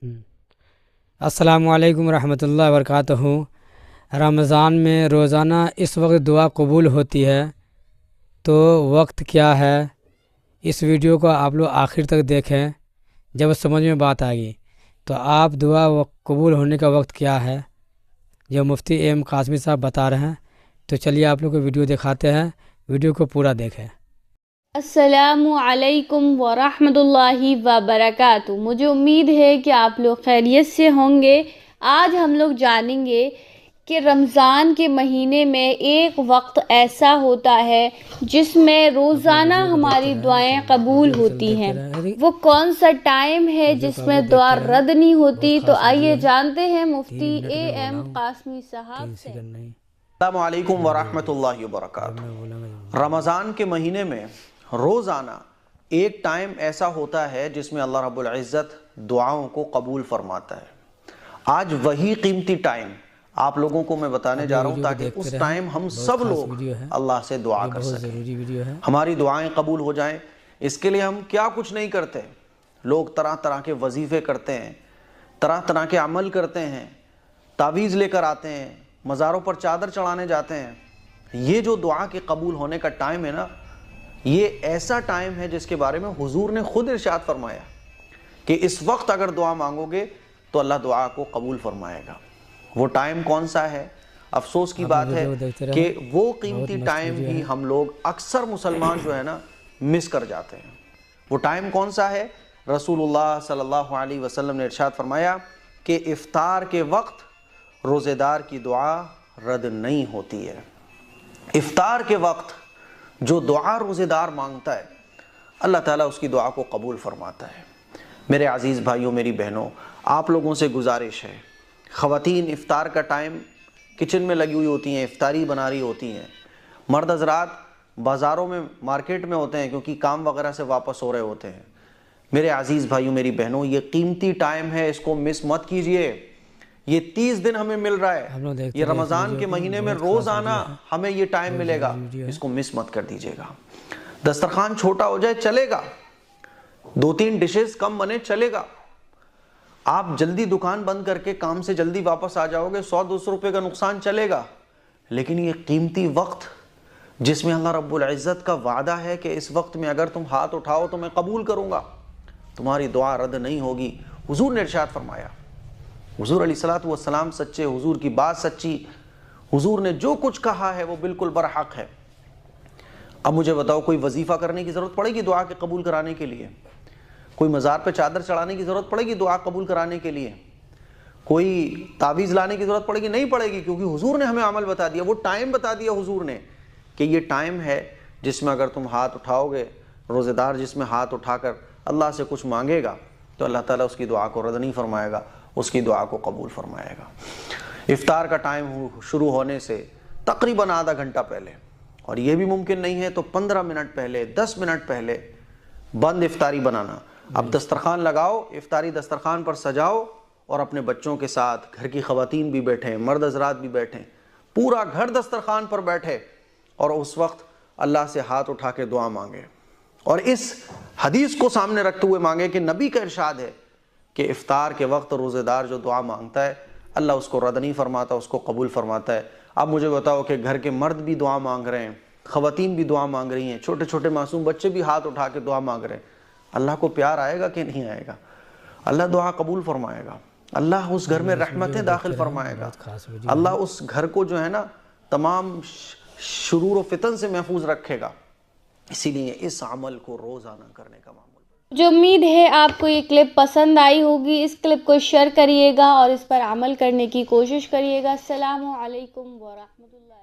अस्सलामुअलैकुम रहमतुल्लाहि वबरकातुहू। रमज़ान में रोज़ाना इस वक्त दुआ कबूल होती है, तो वक्त क्या है? इस वीडियो को आप लोग आखिर तक देखें, जब समझ में बात आएगी तो आप दुआ कबूल होने का वक्त क्या है जो मुफ्ती एम कासमी साहब बता रहे हैं। तो चलिए आप लोग को वीडियो दिखाते हैं, वीडियो को पूरा देखें। अस्सलामु अलैकुम वरहमतुल्लाहि वबरकातुहू। मुझे उम्मीद है कि आप लोग खैरियत से होंगे। आज हम लोग जानेंगे कि रमज़ान के महीने में एक वक्त ऐसा होता है जिसमें रोज़ाना हमारी दुआएं कबूल होती हैं। वो कौन सा टाइम है जिसमें दुआ रद्द नहीं होती? तो आइए जानते हैं मुफ्ती एम कासमी साहब से। अस्सलामु अलैकुम वरहमतुल्लाहि वबरकातुहू। रमज़ान के महीने में रोज़ाना एक टाइम ऐसा होता है जिसमें अल्लाह रब्बुल इज़्ज़त दुआओं को कबूल फरमाता है। आज वही कीमती टाइम आप लोगों को मैं बताने जा रहा हूँ ताकि उस टाइम हम सब लोग अल्लाह से दुआ कर सकें, हमारी दुआएं कबूल हो जाएं। इसके लिए हम क्या कुछ नहीं करते। लोग तरह तरह के वजीफ़े करते हैं, तरह तरह के अमल करते हैं, तावीज़ लेकर आते हैं, मज़ारों पर चादर चढ़ाने जाते हैं। ये जो दुआ के कबूल होने का टाइम है ना, ये ऐसा टाइम है जिसके बारे में हुजूर ने खुद इरशाद फरमाया कि इस वक्त अगर दुआ मांगोगे तो अल्लाह दुआ को कबूल फरमाएगा। वो टाइम कौन सा है? अफसोस की बात है कि वो कीमती टाइम भी हम लोग अक्सर मुसलमान जो है ना मिस कर जाते हैं। वो टाइम कौन सा है? रसूलुल्लाह सल्लल्लाहु अलैहि वसल्लम ने इरशाद फरमाया कि इफ्तार के वक्त रोज़ेदार की दुआ रद्द नहीं होती है। इफ्तार के वक्त जो दुआ रोज़ेदार मांगता है अल्लाह ताला उसकी दुआ को कबूल फरमाता है। मेरे अज़ीज़ भाइयों, मेरी बहनों, आप लोगों से गुजारिश है, ख़वातीन इफ्तार का टाइम किचन में लगी हुई होती हैं, इफ्तारी बना रही होती हैं। मर्द हज़रात बाज़ारों में, मार्केट में होते हैं क्योंकि काम वगैरह से वापस हो रहे होते हैं। मेरे अज़ीज़ भाइयों, मेरी बहनों, ये कीमती टाइम है, इसको मिस मत कीजिए। ये 30 दिन हमें मिल रहा है, ये रमज़ान के महीने में रोज़ाना हमें ये टाइम मिलेगा, इसको मिस मत कर दीजिएगा। दस्तरखान छोटा हो जाए चलेगा, 2-3 डिशेस कम बने चलेगा। आप जल्दी दुकान बंद करके काम से जल्दी वापस आ जाओगे, 100-200 रुपये का नुकसान चलेगा। लेकिन ये कीमती वक्त जिसमें अल्लाह रब्बुल इज़्ज़त का वादा है कि इस वक्त में अगर तुम हाथ उठाओ तो मैं कबूल करूँगा, तुम्हारी दुआ रद्द नहीं होगी। हुजूर ने इरशाद फरमाया, हुजूर अलैहिस्सलातु वस्सलाम सच्चे, हुजूर की बात सच्ची, हुजूर ने जो कुछ कहा है वो बिल्कुल बरहक है। अब मुझे बताओ, कोई वजीफ़ा करने की ज़रूरत पड़ेगी दुआ के कबूल कराने के लिए? कोई मज़ार पे चादर चढ़ाने की ज़रूरत पड़ेगी दुआ कबूल कराने के लिए? कोई तावीज़ लाने की ज़रूरत पड़ेगी? नहीं पड़ेगी, क्योंकि हुजूर ने हमें अमल बता दिया, वो टाइम बता दिया हुजूर ने कि ये टाइम है जिसमें अगर तुम हाथ उठाओगे, रोज़ेदार जिसमें हाथ उठाकर अल्लाह से कुछ मांगेगा तो अल्लाह ताला उसकी दुआ को रद्द नहीं फरमाएगा, उसकी दुआ को कबूल फरमाएगा। इफ्तार का टाइम शुरू होने से तकरीबन आधा घंटा पहले, और ये भी मुमकिन नहीं है तो 15 मिनट पहले, 10 मिनट पहले बंद इफ्तारी बनाना। अब दस्तरखान लगाओ, इफ्तारी दस्तरखान पर सजाओ और अपने बच्चों के साथ घर की ख़वातीन भी बैठें, मर्द हज़रात भी बैठें, पूरा घर दस्तरखान पर बैठे और उस वक्त अल्लाह से हाथ उठा के दुआ मांगे। और इस हदीस को सामने रखते हुए मांगे कि नबी का इरशाद है कि इफ्तार के वक्त रोज़ेदार जो दुआ मांगता है अल्लाह उसको रद्द नहीं फरमाता, उसको कबूल फरमाता है। अब मुझे बताओ कि घर के मर्द भी दुआ मांग रहे हैं, ख़वातीन भी दुआ मांग रही हैं, छोटे छोटे मासूम बच्चे भी हाथ उठा के दुआ मांग रहे हैं। अल्लाह को प्यार आएगा कि नहीं आएगा? अल्लाह दुआ कबूल फरमाएगा, अल्लाह उस घर में रहमतें दाखिल फरमाएगा, अल्लाह उस घर को जो है ना तमाम शुरूर व फितन से महफूज रखेगा। इसीलिए इस अमल को रोज़ाना करने का मामूल। जो उम्मीद है आपको ये क्लिप पसंद आई होगी। इस क्लिप को शेयर करिएगा और इस पर अमल करने की कोशिश करिएगा। अस्सलामु अलैकुम व रहमतुल्लाह।